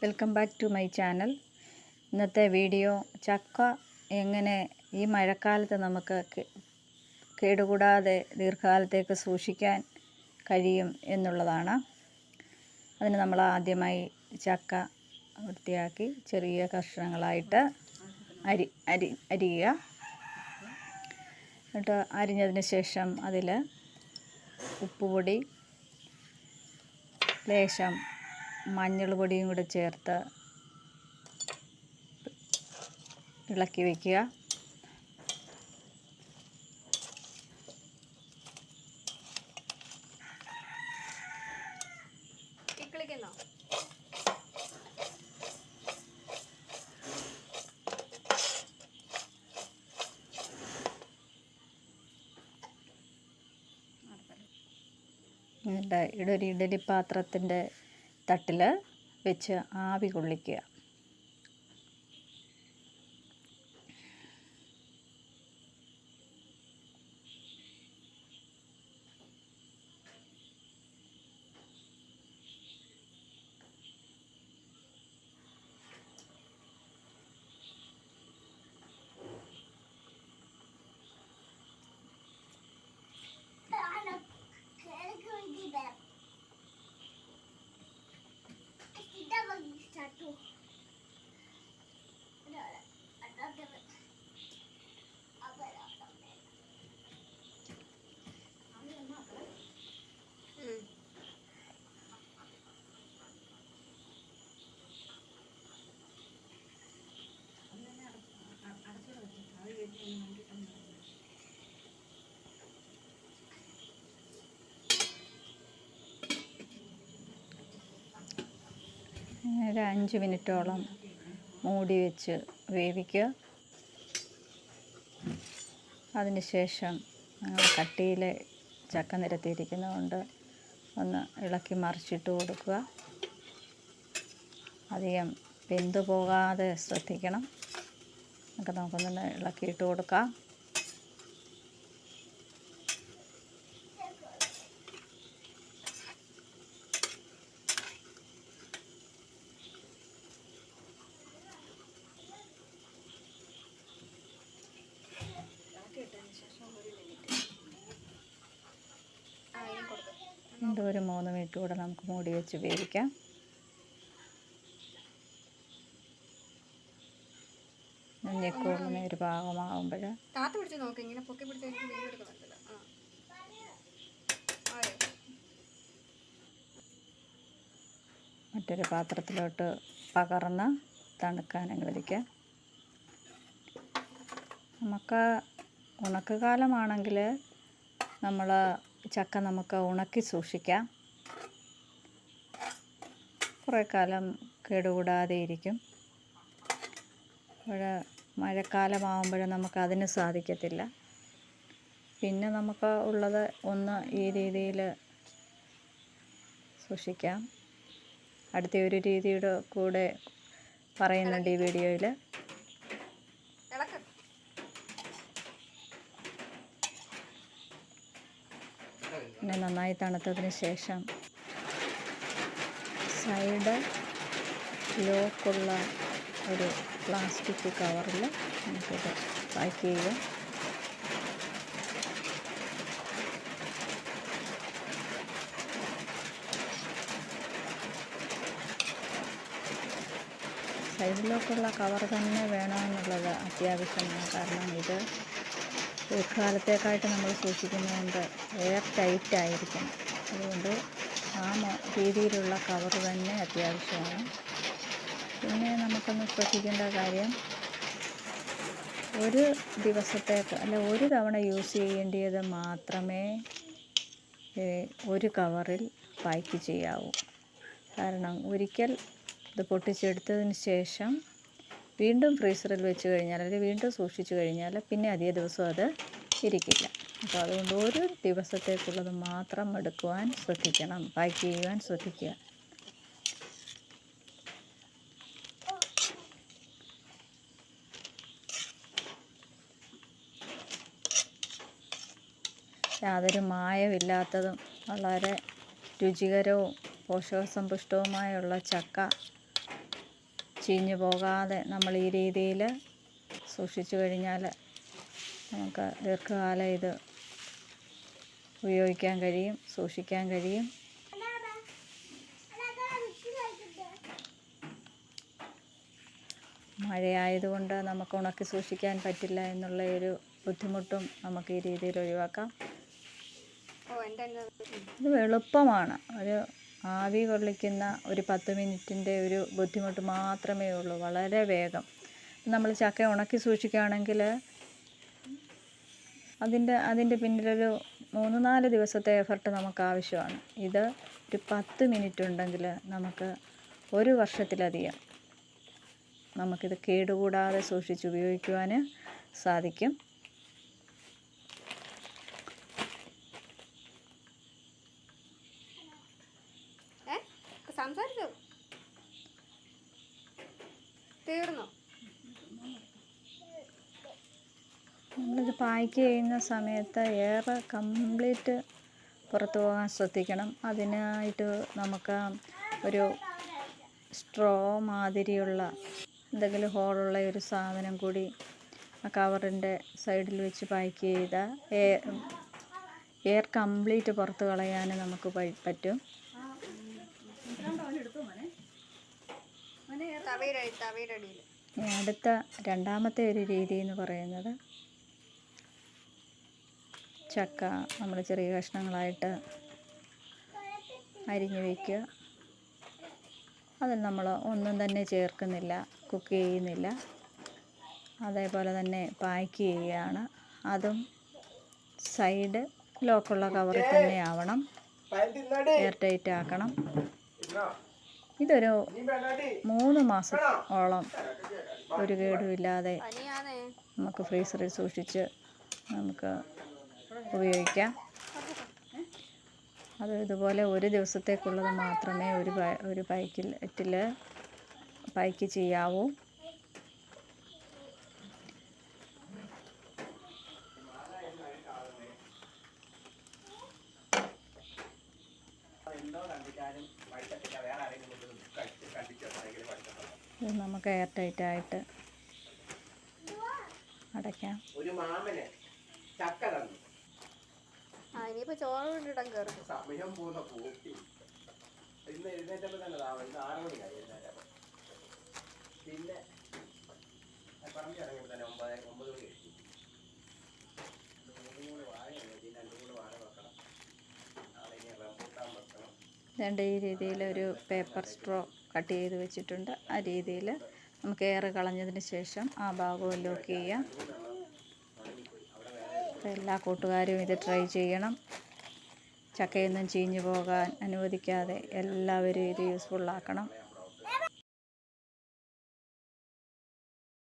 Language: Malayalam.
Welcome back to my channel. ഇന്നത്തെ വീഡിയോ ചക്ക എങ്ങനെ ഈ മഴക്കാലത്ത് നമുക്ക് കേടുകൂടാതെ ദീർഘകാലത്തേക്ക് സൂക്ഷിക്കാൻ കഴിയും എന്നുള്ളതാണ്. അതിന് നമ്മൾ ആദ്യമായി ചക്ക വൃത്തിയാക്കി ചെറിയ കഷ്ണങ്ങളായിട്ട് അരിയുക. എന്നിട്ട് അരിഞ്ഞതിന് ശേഷം അതിൽ ഉപ്പുപൊടി, ലേശം മഞ്ഞൾ പൊടിയും കൂടെ ചേർത്ത് ഇളക്കി വയ്ക്കുക. ഒരു ഇഡലി പാത്രത്തിൻ്റെ തട്ടിൽ വെച്ച് ആവി കൊള്ളിക്കുക. ഒരു 5 മിനിറ്റോളം മൂടി വെച്ച് വേവിക്കുക. അതിനുശേഷം കട്ടിയിൽ ചക്ക നിരത്തിയിരിക്കുന്നതുകൊണ്ട് ഒന്ന് ഇളക്കി മറിച്ചിട്ട് കൊടുക്കുക. അധികം വെന്തു പോകാതെ ശ്രദ്ധിക്കണം. നമുക്കൊന്ന് ഇളക്കിയിട്ട് കൊടുക്കാം. ഒരു 3 മിനിറ്റ് കൂടെ നമുക്ക് മൂടി വെച്ച് വേവിക്കാം. ഞെക്കുള്ളുന്ന ഒരു പാകമാകുമ്പോൾ മറ്റൊരു പാത്രത്തിലോട്ട് പകർന്ന് തണുക്കാൻ അനുവദിക്കാം. നമുക്ക് ഉണക്ക് കാലമാണെങ്കിൽ ചക്ക നമുക്ക് ഉണക്കി സൂക്ഷിക്കാം. കുറേ കാലം കേടുകൂടാതെ ഇരിക്കും. മഴക്കാലമാകുമ്പോൾ നമുക്കതിന് സാധിക്കത്തില്ല. പിന്നെ നമുക്ക് ഉള്ളത് ഈ രീതിയിൽ സൂക്ഷിക്കാം. അടുത്ത ഒരു രീതിയുടെ കൂടെ പറയുന്നുണ്ട് ഈ വീഡിയോയിൽ. പിന്നെ നന്നായി തണുത്തതിന് ശേഷം സൈഡ് ലോക്കുള്ള ഒരു പ്ലാസ്റ്റിക് കവറിൽ നമുക്കിത് പാക്ക് ചെയ്യുക. സൈഡിലേക്കുള്ള കവർ തന്നെ വേണമെന്നുള്ളത് അത്യാവശ്യമാണ്. കാരണം ഇത് ദീർഘകാലത്തേക്കായിട്ട് നമ്മൾ സൂക്ഷിക്കുന്നതുകൊണ്ട് എയർ ടൈറ്റ് ആയിരിക്കണം. അതുകൊണ്ട് ആ രീതിയിലുള്ള കവർ തന്നെ അത്യാവശ്യമാണ്. പിന്നെ നമുക്കൊന്ന് ശ്രദ്ധിക്കേണ്ട കാര്യം, ഒരു ദിവസത്തേക്ക് ഒരു തവണ യൂസ് ചെയ്യേണ്ടത് മാത്രമേ ഒരു കവറിൽ പാക്ക് ചെയ്യാവൂ. കാരണം ഒരിക്കൽ ഇത് പൊട്ടിച്ചെടുത്തതിന് ശേഷം വീണ്ടും ഫ്രീസറിൽ വെച്ച് കഴിഞ്ഞാൽ അല്ലെങ്കിൽ വീണ്ടും സൂക്ഷിച്ചു കഴിഞ്ഞാൽ പിന്നെ അധിക ദിവസം അത് ഇരിക്കില്ല. അപ്പോൾ അതുകൊണ്ട് ഒരു ദിവസത്തേക്കുള്ളത് മാത്രം എടുക്കുവാൻ ശ്രദ്ധിക്കണം, പാക്ക് ചെയ്യുവാൻ ശ്രദ്ധിക്കുക. യാതൊരു മായമില്ലാത്തതും വളരെ രുചികരവും പോഷകസമ്പുഷ്ടവുമായുള്ള ചക്ക ചീഞ്ഞു പോകാതെ നമ്മൾ ഈ രീതിയിൽ സൂക്ഷിച്ചു കഴിഞ്ഞാൽ നമുക്ക് ദീർഘകാലം ഇത് ഉപയോഗിക്കാൻ കഴിയും, സൂക്ഷിക്കാൻ കഴിയും. മഴയായതുകൊണ്ട് നമുക്ക് ഉണക്കി സൂക്ഷിക്കാൻ പറ്റില്ല എന്നുള്ള ഒരു ബുദ്ധിമുട്ടും നമുക്ക് ഈ രീതിയിൽ ഒഴിവാക്കാം. ഇത് എളുപ്പമാണ്. ഒരു ആവി കൊള്ളിക്കുന്ന ഒരു 10 മിനിറ്റിൻ്റെ ഒരു ബുദ്ധിമുട്ട് മാത്രമേ ഉള്ളൂ. വളരെ വേഗം നമ്മൾ ചക്ക ഉണക്കി സൂക്ഷിക്കുകയാണെങ്കിൽ അതിൻ്റെ പിന്നിലൊരു 3-4 ദിവസത്തെ എഫർട്ട് നമുക്ക് ആവശ്യമാണ്. ഇത് ഒരു 10 മിനിറ്റ് ഉണ്ടെങ്കിൽ നമുക്ക് 1 വർഷത്തിലധികം നമുക്കിത് കേടുകൂടാതെ സൂക്ഷിച്ച് ഉപയോഗിക്കുവാൻ സാധിക്കും. നമ്മളിത് പാക്ക് ചെയ്യുന്ന സമയത്ത് എയർ കംപ്ലീറ്റ് പുറത്തു പോകാൻ ശ്രദ്ധിക്കണം. അതിനായിട്ട് നമുക്ക് ഒരു സ്ട്രോ മാതിരിയുള്ള എന്തെങ്കിലും ഹോളുള്ള ഒരു സാധനം കൂടി ആ കവറിൻ്റെ സൈഡിൽ വെച്ച് പാക്ക് ചെയ്താൽ എയർ കംപ്ലീറ്റ് പുറത്ത് കളയാൻ നമുക്ക് പറ്റും. അടുത്ത രണ്ടാമത്തെ ഒരു രീതി എന്ന് പറയുന്നത്, ചക്ക നമ്മൾ ചെറിയ കഷ്ണങ്ങളായിട്ട് അരിഞ്ഞു വയ്ക്കുക. അതിൽ നമ്മൾ ഒന്നും തന്നെ ചേർക്കുന്നില്ല, കുക്ക് ചെയ്യുന്നില്ല. അതേപോലെ തന്നെ പാക്ക് ചെയ്യുകയാണ്. അതും സൈഡ് ലോക്കുള്ള കവറിൽ തന്നെ ആവണം, എയർ ടൈറ്റ് ആക്കണം. ഇതൊരു 3 മാസത്തോളം ഒരു കേടുമില്ലാതെ നമുക്ക് ഫ്രീസറിൽ സൂക്ഷിച്ച് നമുക്ക് ഉപയോഗിക്കാം. അത് ഇതുപോലെ 1 ദിവസത്തേക്കുള്ളത് മാത്രമേ ഒരു പാക്കറ്റിൽ പാക്ക് ചെയ്യാവൂ. ഇത് നമുക്ക് എയർ ടൈറ്റായിട്ട് അടയ്ക്കാം. ഇനിയിപ്പോ ചോറ് കൊണ്ടിടാൻ കയറും. പിന്നെ പറമ്പി ഇറങ്ങിയപ്പോൾ തന്നെ 9 മണി കഴിച്ചു. 3 കൂടെ വാഴ 2 കൂടെ വാഴ വെക്കണം. നാളെ ഇനി റംബൂട്ടാൻ വെക്കണം. രണ്ട് ഈ രീതിയിൽ ഒരു പേപ്പർ സ്ട്രോ കട്ട് ചെയ്ത് വെച്ചിട്ടുണ്ട്. ആ രീതിയിൽ നമുക്ക് എയർ കളഞ്ഞതിന് ശേഷം ആ ഭാഗവും ലോക്ക് ചെയ്യാം. അപ്പോൾ എല്ലാ കൂട്ടുകാരും ഇത് ട്രൈ ചെയ്യണം. ചക്കയൊന്നും ചീഞ്ഞു പോകാൻ അനുവദിക്കാതെ എല്ലാവരും ഇത് യൂസ്ഫുള്ളാക്കണം.